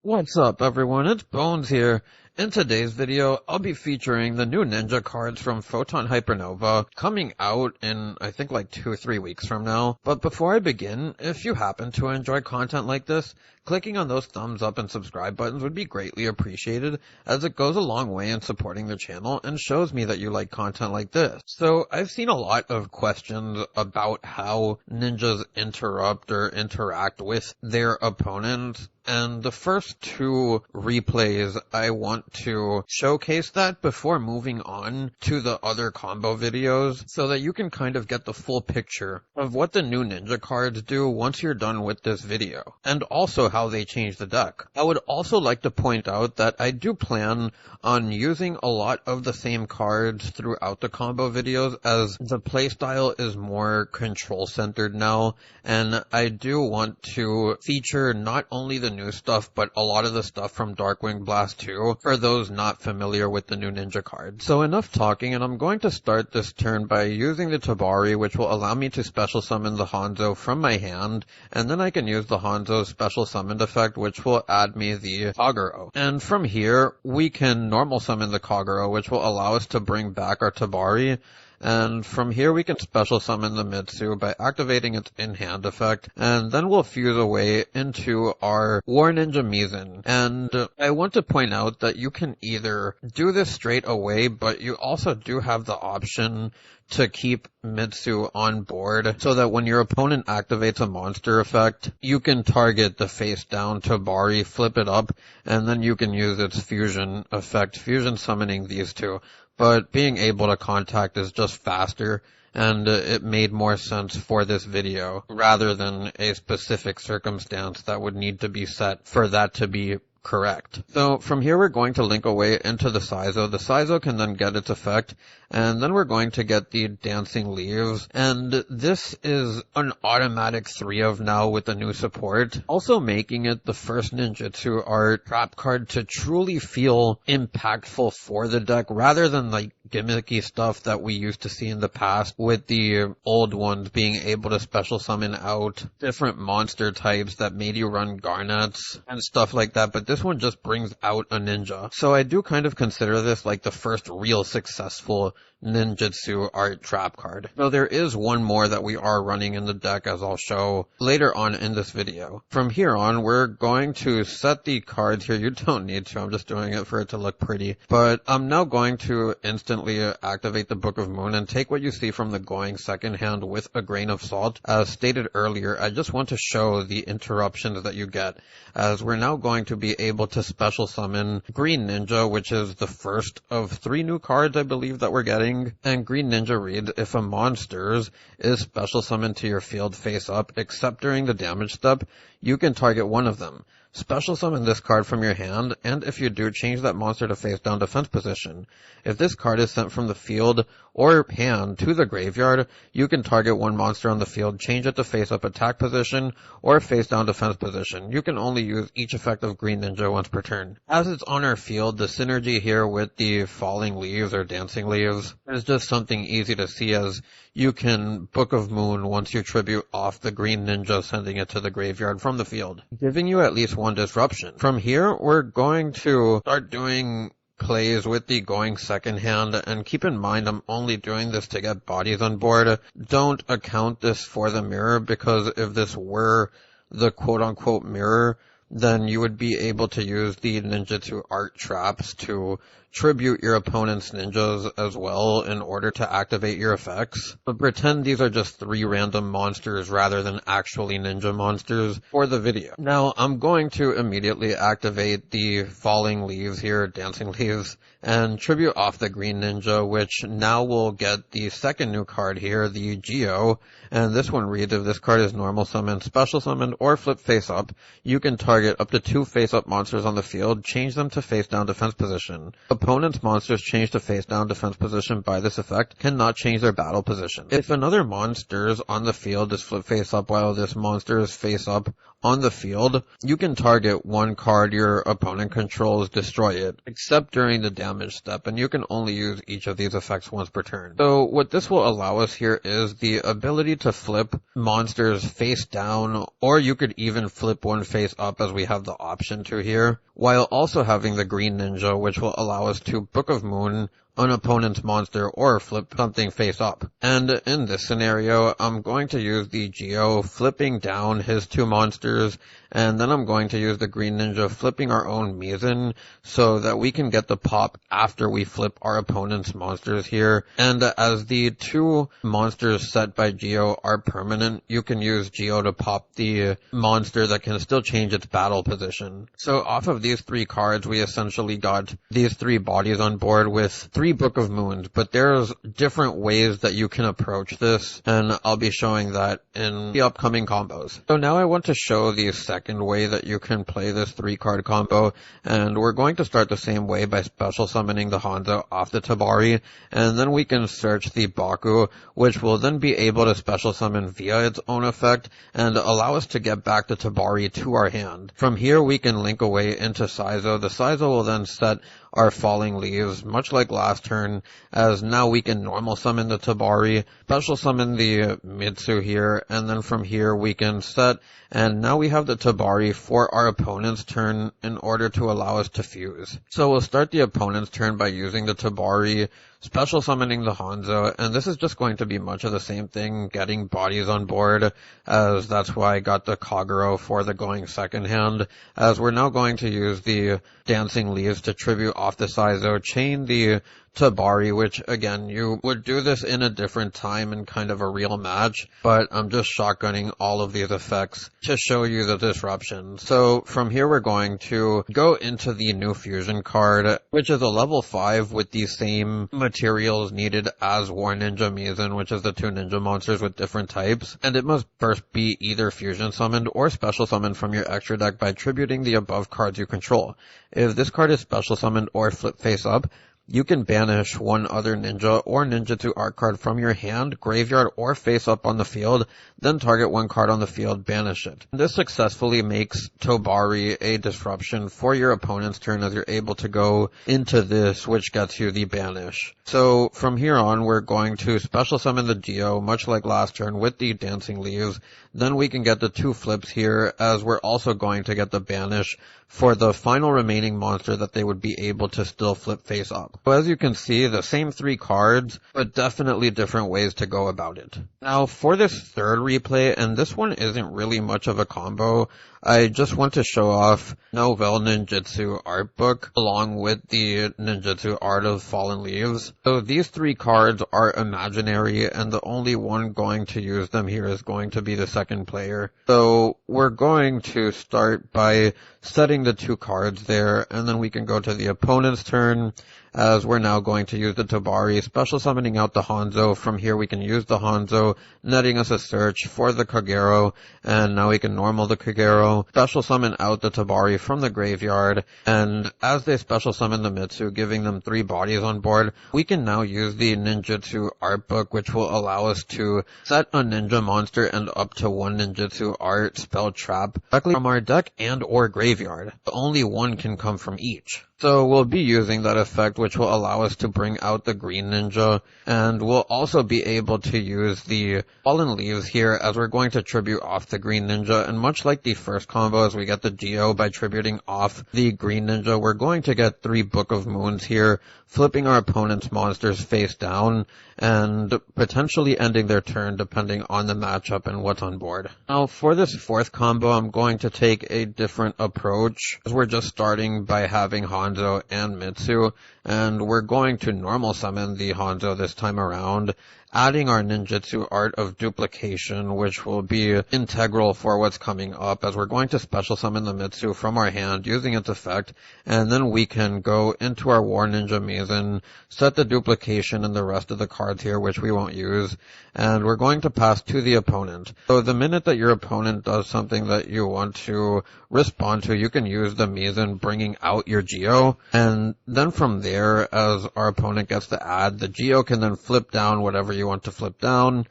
What's up, everyone? It's Bones here. In today's video, I'll be featuring the new ninja cards from Photon Hypernova coming out in, I think, like 2 or 3 weeks from now. But before I begin, if you happen to enjoy content like this, clicking on those thumbs up and subscribe buttons would be greatly appreciated, as it goes a long way in supporting the channel and shows me that you like content like this. So, I've seen a lot of questions about how ninjas interrupt or interact with their opponents. And the first 2 replays, I want to showcase that before moving on to the other combo videos so that you can kind of get the full picture of what the new ninja cards do once you're done with this video, and also how they change the deck. I would also like to point out that I do plan on using a lot of the same cards throughout the combo videos, as the playstyle is more control-centered now, and I do want to feature not only the new stuff, but a lot of the stuff from Darkwing Blast 2 for those not familiar with the new ninja card. So enough talking, and I'm going to start this turn by using the Tabari, which will allow me to special summon the Hanzo from my hand, and then I can use the Hanzo's special summoned effect, which will add me the Kagero. And from here, we can normal summon the Kagero, which will allow us to bring back our Tabari. And from here we can special summon the Mitsu by activating its in-hand effect, and then we'll fuse away into our War Ninja Mizan. And I want to point out that you can either do this straight away, but you also do have the option to keep Mitsu on board, so that when your opponent activates a monster effect, you can target the face down Tabari, flip it up, and then you can use its fusion effect, fusion summoning these 2. But being able to contact is just faster, and it made more sense for this video, rather than a specific circumstance that would need to be set for that to be correct. So from here we're going to link away into the Saizo. The Saizo can then get its effect, and then we're going to get the Dancing Leaves, and this is an automatic 3 of now with the new support, also making it the first Ninjutsu art trap card to truly feel impactful for the deck, rather than like gimmicky stuff that we used to see in the past with the old ones being able to special summon out different monster types that made you run Garnets and stuff like that, but this one just brings out a ninja. So I do kind of consider this like the first real successful Ninjutsu art trap card. So there is one more that we are running in the deck, as I'll show later on in this video. From here on, we're going to set the cards here. You don't need to, I'm just doing it for it to look pretty. But I'm now going to instantly activate the Book of Moon and take what you see from the going second hand with a grain of salt. As stated earlier, I just want to show the interruptions that you get, as we're now going to be able to special summon Green Ninja, which is the first of 3 new cards I believe that we're getting. And Green Ninja reads, if a monster's is special summoned to your field face up, except during the damage step, you can target one of them. Special summon this card from your hand, and if you do, change that monster to face down defense position. If this card is sent from the field or hand to the graveyard, you can target one monster on the field, change it to face up attack position or face down defense position. You can only use each effect of Green Ninja once per turn. As it's on our field, the synergy here with the Falling Leaves or Dancing Leaves is just something easy to see, as you can Book of Moon once you tribute off the Green Ninja, sending it to the graveyard from the field, giving you at least 1 disruption. From here, we're going to start doing plays with the going second hand, and keep in mind I'm only doing this to get bodies on board. Don't account this for the mirror, because if this were the quote-unquote mirror, then you would be able to use the ninjutsu art traps to tribute your opponent's ninjas as well in order to activate your effects. But pretend these are just 3 random monsters rather than actually ninja monsters for the video. Now I'm going to immediately activate the Falling Leaves here, Dancing Leaves, and tribute off the Green Ninja, which now will get the second new card here, the Geo, and this one reads, if this card is normal summoned, special summoned, or flip face up, you can target up to 2 face up monsters on the field, change them to face down defense position. Opponent's monsters changed to face down defense position by this effect cannot change their battle position. If another monster's on the field is flip face up while this monster is face up on the field, you can target one card your opponent controls, destroy it, except during the damage step, and you can only use each of these effects once per turn. So what this will allow us here is the ability to flip monsters face down, or you could even flip one face up as we have the option to here, while also having the Green Ninja, which will allow us to Book of Moon an opponent's monster or flip something face up. And in this scenario, I'm going to use the Geo flipping down his two monsters, and then I'm going to use the Green Ninja flipping our own Mizan so that we can get the pop after we flip our opponent's monsters here. And as the two monsters set by Geo are permanent, you can use Geo to pop the monster that can still change its battle position. So off of these three cards, we essentially got these three bodies on board with three Book of Moons, but there's different ways that you can approach this, and I'll be showing that in the upcoming combos. So now I want to show the second way that you can play this 3-card combo, and we're going to start the same way by special summoning the Hanzo off the Tabari, and then we can search the Baku, which will then be able to special summon via its own effect, and allow us to get back the Tabari to our hand. From here we can link away into Saizo. The Saizo will then set our Falling Leaves, much like last turn, as now we can normal summon the Tabari, special summon the Mitsu here, and then from here we can set, and now we have the Tabari for our opponent's turn in order to allow us to fuse. So we'll start the opponent's turn by using the Tabari, special summoning the Hanzo, and this is just going to be much of the same thing, getting bodies on board, as that's why I got the Kagero for the going second hand, as we're now going to use the Dancing Leaves to tribute off the Saizo, chain the Tabari, which again, you would do this in a different time in kind of a real match, but I'm just shotgunning all of these effects to show you the disruption. So from here we're going to go into the new fusion card, which is a level 5 with the same materials needed as War Ninja Mizan, which is the two ninja monsters with different types, and it must first be either fusion summoned or special summoned from your extra deck by tributing the above cards you control. If this card is special summoned or flip face up, you can banish one other ninja or ninjutsu art card from your hand, graveyard, or face up on the field, then target one card on the field, banish it. This successfully makes Tabari a disruption for your opponent's turn as you're able to go into this, which gets you the banish. So from here on, we're going to special summon the Geo, much like last turn with the Dancing Leaves. Then we can get the two flips here, as we're also going to get the banish for the final remaining monster that they would be able to still flip face up. So as you can see, the same 3 cards, but definitely different ways to go about it. Now for this third replay, and this one isn't really much of a combo, I just want to show off Novel Ninjutsu art book along with the Ninjutsu art of Fallen Leaves. So these 3 cards are imaginary, and the only one going to use them here is going to be the second player. So we're going to start by setting the 2 cards there, and then we can go to the opponent's turn, as we're now going to use the Tabari, special summoning out the Hanzo. From here we can use the Hanzo, netting us a search for the Kagero, and now we can normal the Kagero, special summon out the Tabari from the graveyard, and as they special summon the Mitsu, giving them 3 bodies on board, we can now use the Ninjutsu art book, which will allow us to set a ninja monster and up to 1 Ninjutsu art spell trap directly from our deck and or graveyard. Only one can come from each. So we'll be using that effect, which will allow us to bring out the Green Ninja, and we'll also be able to use the Fallen Leaves here, as we're going to tribute off the Green Ninja, and much like the first combo as we get the Geo by tributing off the Green Ninja, we're going to get 3 Book of Moons here, flipping our opponent's monsters face down, and potentially ending their turn depending on the matchup and what's on board. Now for this 4th combo, I'm going to take a different approach, as we're just starting by having Hanzo and Mitsu, and we're going to normal summon the Hanzo this time around, adding our ninjutsu art of duplication, which will be integral for what's coming up, as we're going to special summon the Mitsu from our hand using its effect, and then we can go into our War Ninja Mizan, set the duplication and the rest of the cards here, which we won't use, and we're going to pass to the opponent. So the minute that your opponent does something that you want to respond to, you can use the Mizan bringing out your Geo, and then from there, as our opponent gets to add, the Geo can then flip down whatever you want to flip down,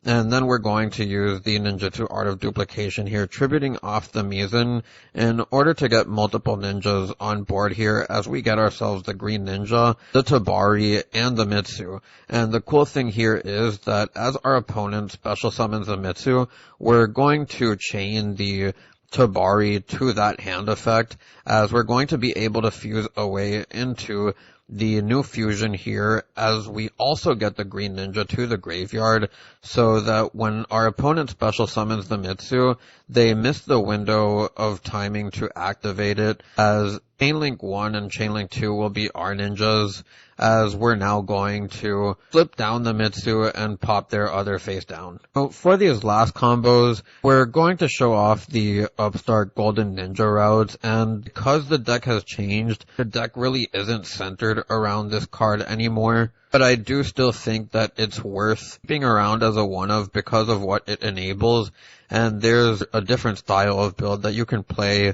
And then we're going to use the Ninjutsu Art of Duplication here, tributing off the Mizan in order to get multiple ninjas on board here as we get ourselves the Green Ninja, the Tabari, and the Mitsu. And the cool thing here is that as our opponent special summons the Mitsu, we're going to chain the Tabari to that hand effect, as we're going to be able to fuse away into the new fusion here, as we also get the Green Ninja to the graveyard, so that when our opponent special summons the Mitsu, they miss the window of timing to activate it, as Chainlink 1 and Chainlink 2 will be our ninjas, as we're now going to flip down the Mitsu and pop their other face down. So for these last combos, we're going to show off the Upstart Golden Ninja routes, and because the deck has changed, the deck really isn't centered around this card anymore. But I do still think that it's worth being around as a one-of because of what it enables, and there's a different style of build that you can play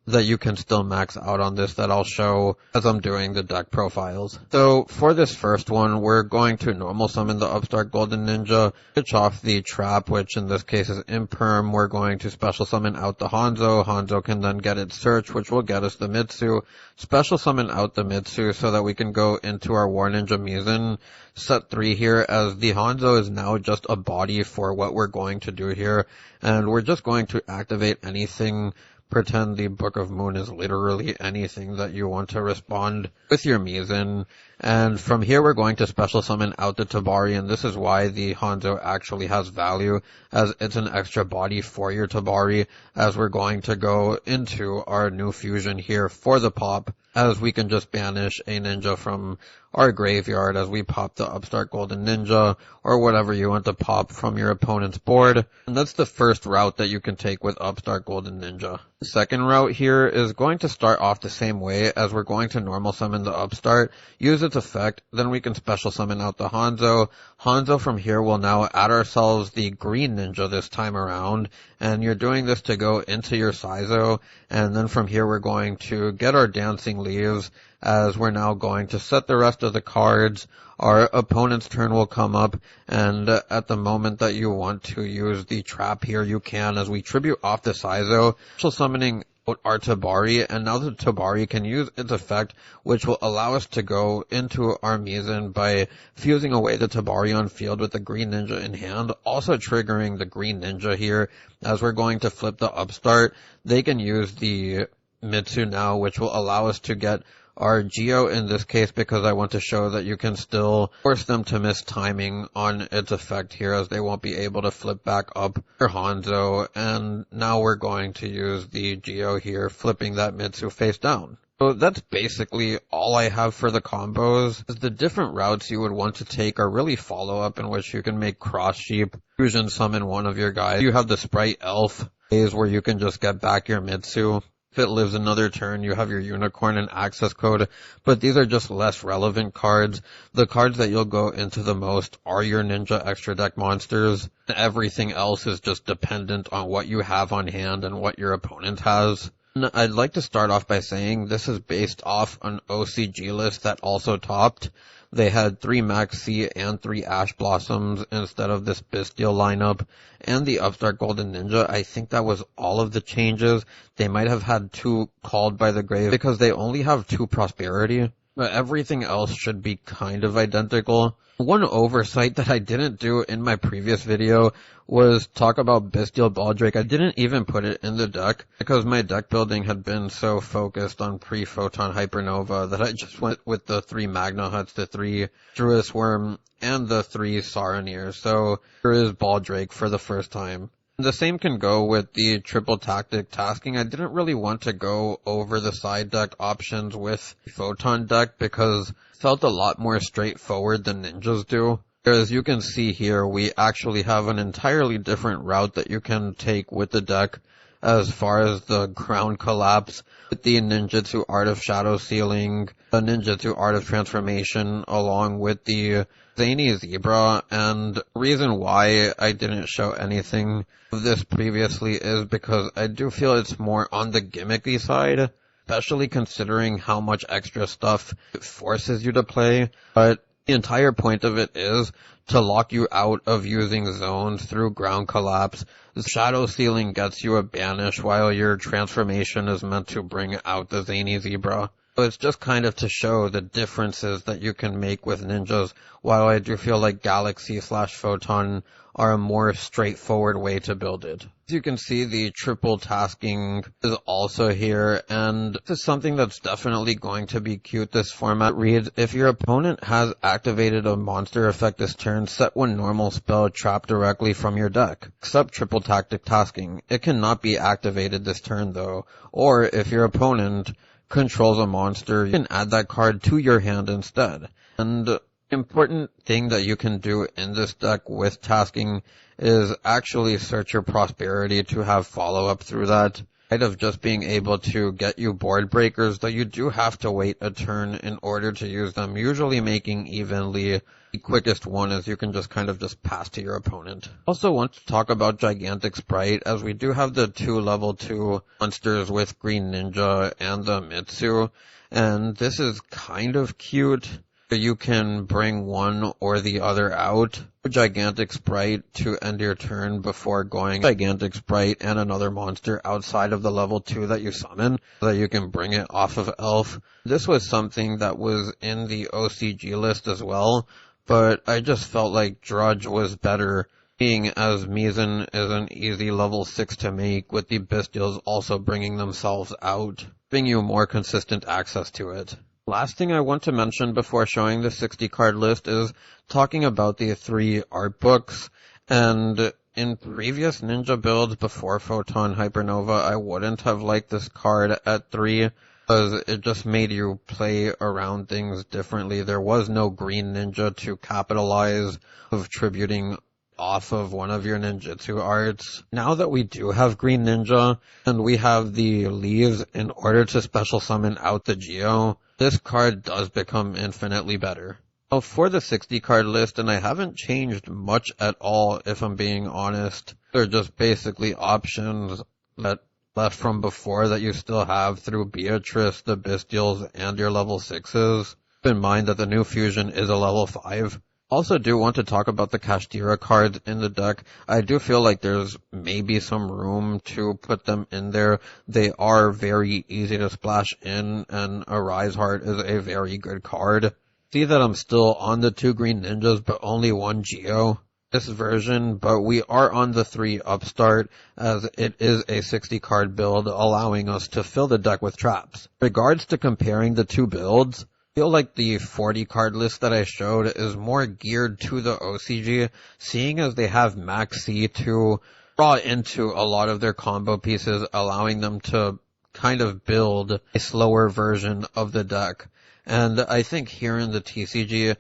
that you can still max out on this that I'll show as I'm doing the deck profiles. So for this first one, we're going to normal summon the Upstart Golden Ninja, switch off the trap, which in this case is Imperm. We're going to special summon out the Hanzo. Hanzo can then get its search, which will get us the Mitsu. Special summon out the Mitsu so that we can go into our War Ninja Mizan. Set 3 here, as the Hanzo is now just a body for what we're going to do here, and we're just going to activate anything. Pretend the Book of Moon is literally anything that you want to respond with your Mizan. And from here we're going to special summon out the Tabari, and this is why the Hanzo actually has value, as it's an extra body for your Tabari, as we're going to go into our new fusion here for the pop, as we can just banish a ninja from our graveyard as we pop the Upstart Golden Ninja, or whatever you want to pop from your opponent's board. And that's the first route that you can take with Upstart Golden Ninja. The second route here is going to start off the same way, as we're going to normal summon the Upstart, use its effect, then we can special summon out the Hanzo. Hanzo from here will now add ourselves the Green Ninja this time around, and you're doing this to go into your Saizo, and then from here we're going to get our Dancing Leaves, as we're now going to set the rest of the cards. Our opponent's turn will come up, and at the moment that you want to use the trap here, you can, as we tribute off the Saizo, special summoning out our Tabari, and now the Tabari can use its effect, which will allow us to go into our Mizan by fusing away the Tabari on field with the Green Ninja in hand, also triggering the Green Ninja here, as we're going to flip the Upstart. They can use the Mitsu now, which will allow us to get our Geo in this case, because I want to show that you can still force them to miss timing on its effect here, as they won't be able to flip back up their Hanzo. And now we're going to use the Geo here, flipping that Mitsu face down. So that's basically all I have for the combos. The different routes you would want to take are really follow-up, in which you can make Cross Sheep, fusion summon one of your guys. You have the Sprite Elf phase where you can just get back your Mitsu. If it lives another turn, you have your Unicorn and Access Code, but these are just less relevant cards. The cards that you'll go into the most are your Ninja Extra Deck monsters. Everything else is just dependent on what you have on hand and what your opponent has. And I'd like to start off by saying this is based off an OCG list that also topped. They had 3 Max C and 3 Ash Blossoms instead of this Bestial lineup. And the Upstart Golden Ninja, I think that was all of the changes. They might have had 2 Called by the Grave, because they only have 2 Prosperity. But everything else should be kind of identical. One oversight that I didn't do in my previous video was talk about Bestial Baldrake. I didn't even put it in the deck because my deck building had been so focused on pre-Photon Hypernova that I just went with the 3 Magna Huts, the 3 Druis Worm, and the 3 Saronir. So here is Baldrake for the first time. The same can go with the triple tactic tasking. I didn't really want to go over the side deck options with the Photon deck because it felt a lot more straightforward than ninjas do. As you can see here, we actually have an entirely different route that you can take with the deck as far as the ground collapse, with the Ninjutsu Art of Shadow Sealing, the Ninjutsu Art of Transformation, along with the Zany Zebra. And the reason why I didn't show anything of this previously is because I do feel it's more on the gimmicky side, especially considering how much extra stuff it forces you to play. But The entire point of it is to lock you out of using zones through ground collapse. The shadow ceiling gets you a banish while your transformation is meant to bring out the zany zebra. So it's just kind of to show the differences that you can make with ninjas, while I do feel like Galaxy/Photon are a more straightforward way to build it. As you can see, the triple tasking is also here, and this is something that's definitely going to be cute. This format reads, if your opponent has activated a monster effect this turn, set one normal spell trap directly from your deck. Except triple tactic tasking. It cannot be activated this turn though, or if your opponent controls a monster, you can add that card to your hand instead. And the important thing that you can do in this deck with tasking is actually search your prosperity to have follow-up through that. Instead of just being able to get you board breakers, though you do have to wait a turn in order to use them, usually making evenly the quickest one is you can just kind of just pass to your opponent. Also want to talk about Gigantic Sprite, as we do have the 2 level 2 monsters with Green Ninja and the Mitsu, and this is kind of cute. You can bring one or the other out. Gigantic Sprite to end your turn before going Gigantic Sprite and another monster outside of the level 2 that you summon, so that you can bring it off of Elf. This was something that was in the OCG list as well, but I just felt like Drudge was better, being as Mizan is an easy level 6 to make, with the Bestials also bringing themselves out, giving you more consistent access to it. Last thing I want to mention before showing the 60 card list is talking about the 3 art books. And in previous ninja builds before Photon Hypernova, I wouldn't have liked this card at 3, because it just made you play around things differently. There was no green ninja to capitalize of tributing off of one of your ninjutsu arts. Now that we do have green ninja, and we have the leaves in order to special summon out the Geo, this card does become infinitely better. Now for the 60 card list, and I haven't changed much at all if I'm being honest, they're just basically options that left from before that you still have through Beatrice, the Bestials, and your level 6s. Keep in mind that the new fusion is a level 5. Also do want to talk about the Kashtira cards in the deck. I do feel like there's maybe some room to put them in there. They are very easy to splash in, and Arise Heart is a very good card. See that I'm still on the 2 green ninjas, but only 1 Geo this version, but we are on the 3 Upstart, as it is a 60 card build, allowing us to fill the deck with traps. In regards to comparing the 2 builds, I feel like the 40 card list that I showed is more geared to the OCG, seeing as they have Max C to draw into a lot of their combo pieces, allowing them to kind of build a slower version of the deck. And I think here in the TCG,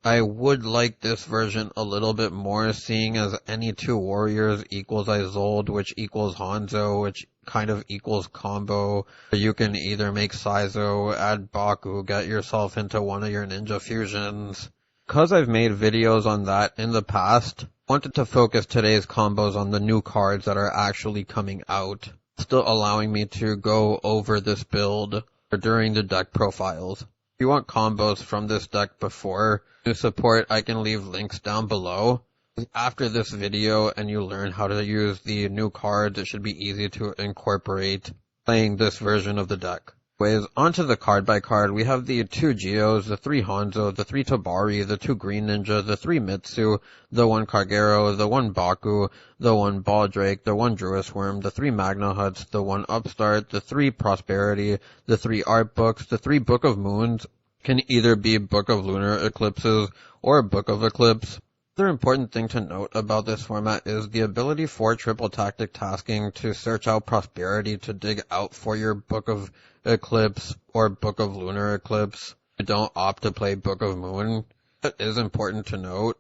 I would like this version a little bit more, seeing as any 2 warriors equals Isolde, which equals Hanzo, which kind of equals combo. You can either make Saizo, add Baku, get yourself into one of your ninja fusions. Because I've made videos on that in the past, I wanted to focus today's combos on the new cards that are actually coming out, still allowing me to go over this build during the deck profiles. If you want combos from this deck before new support, I can leave links down below. After this video and you learn how to use the new cards, it should be easy to incorporate playing this version of the deck. Anyways, onto the card by card, we have the 2 Geos, the 3 Hanzo, the 3 Tobari, the 2 Green Ninja, the 3 Mitsu, the 1 Kagero, the 1 Baku, the 1 Baldrake, the 1 Druis Worm, the 3 Magna Huts, the 1 Upstart, the 3 Prosperity, the 3 Art Books, the 3 Book of Moons, can either be Book of Lunar Eclipses or Book of Eclipse. Another important thing to note about this format is the ability for triple tactic tasking to search out Prosperity to dig out for your Book of Eclipse or Book of Lunar Eclipse. You don't opt to play Book of Moon. That is important to note.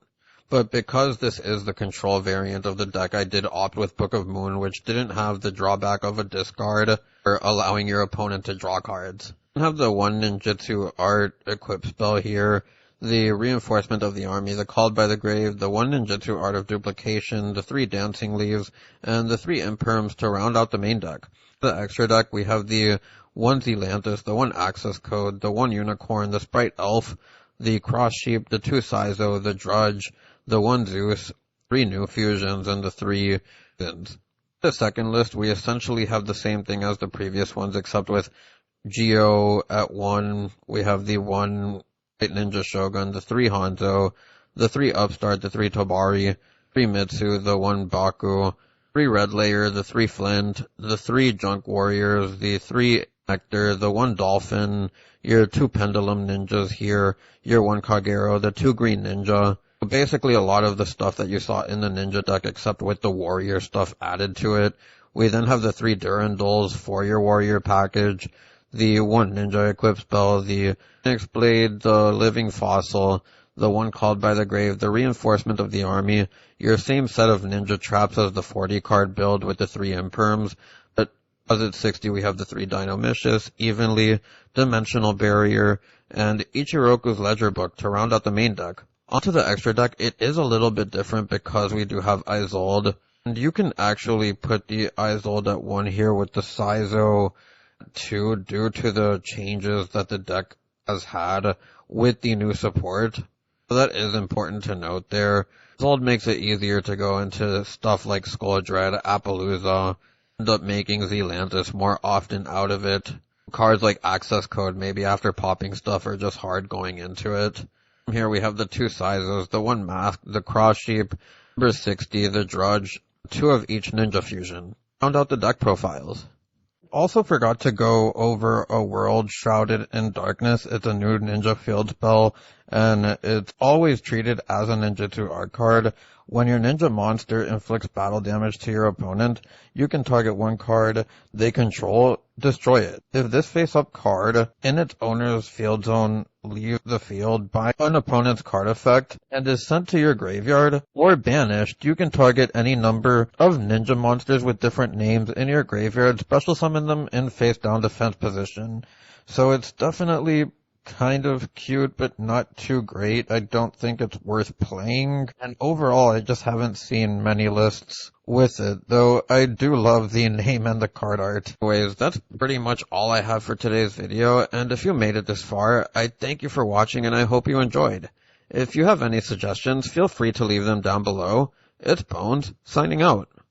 But because this is the control variant of the deck, I did opt with Book of Moon, which didn't have the drawback of a discard or allowing your opponent to draw cards. I have the 1 Ninjutsu art equip spell here, the Reinforcement of the Army, the Called by the Grave, the 1 Ninjutsu Art of Duplication, the 3 Dancing Leaves, and the 3 Imperms to round out the main deck. The extra deck, we have the 1 Zelantis, the 1 Access Code, the 1 Unicorn, the Sprite Elf, the Cross Sheep, the 2 Saizo, the Drudge, the 1 Zeus, 3 new fusions, and the 3 Sins. The second list, we essentially have the same thing as the previous ones, except with Geo at 1, we have the 1 White Ninja Shogun, the 3 Hanzo, the 3 Upstart, the 3 Tobari, 3 Mitsu, the 1 Baku, 3 Red Layer, the 3 Flint, the 3 Junk Warriors, the 3 Nectar, the 1 Dolphin, your 2 Pendulum Ninjas here, your 1 Kagero, the 2 Green Ninja. Basically a lot of the stuff that you saw in the Ninja deck except with the Warrior stuff added to it. We then have the 3 Duranduls for your Warrior package, the 1 Ninja Equip spell, the Phoenix Blade, the Living Fossil, the 1 Called by the Grave, the Reinforcement of the Army, your same set of Ninja Traps as the 40 card build with the 3 Imperms, but as it's 60 we have the 3 Dinomicious, Evenly, Dimensional Barrier, and Ichiroku's Ledger Book to round out the main deck. Onto the extra deck, it is a little bit different because we do have Isolde, and you can actually put the Isolde at 1 here with the Saizo 2 due to the changes that the deck has had with the new support. So that is important to note there. Isolde makes it easier to go into stuff like Skull Dread, Appaloosa, end up making Zealantis more often out of it. Cards like Access Code maybe after popping stuff are just hard going into it. Here we have the 2 Saizos, the 1 Mask, the Cross Sheep, number 60, the Drudge, 2 of each Ninja Fusion. Found out the deck profiles. Also forgot to go over a world Shrouded in Darkness. It's a new ninja field spell, and it's always treated as a ninjutsu art card. When your ninja monster inflicts battle damage to your opponent, you can target 1 card they control, destroy it. If this face-up card in its owner's field zone leaves the field by an opponent's card effect and is sent to your graveyard or banished, you can target any number of ninja monsters with different names in your graveyard, special summon them in face-down defense position. So it's definitely kind of cute, but not too great. I don't think it's worth playing. And overall, I just haven't seen many lists with it, though I do love the name and the card art. Anyways, that's pretty much all I have for today's video, and if you made it this far, I thank you for watching and I hope you enjoyed. If you have any suggestions, feel free to leave them down below. It's Bones, signing out.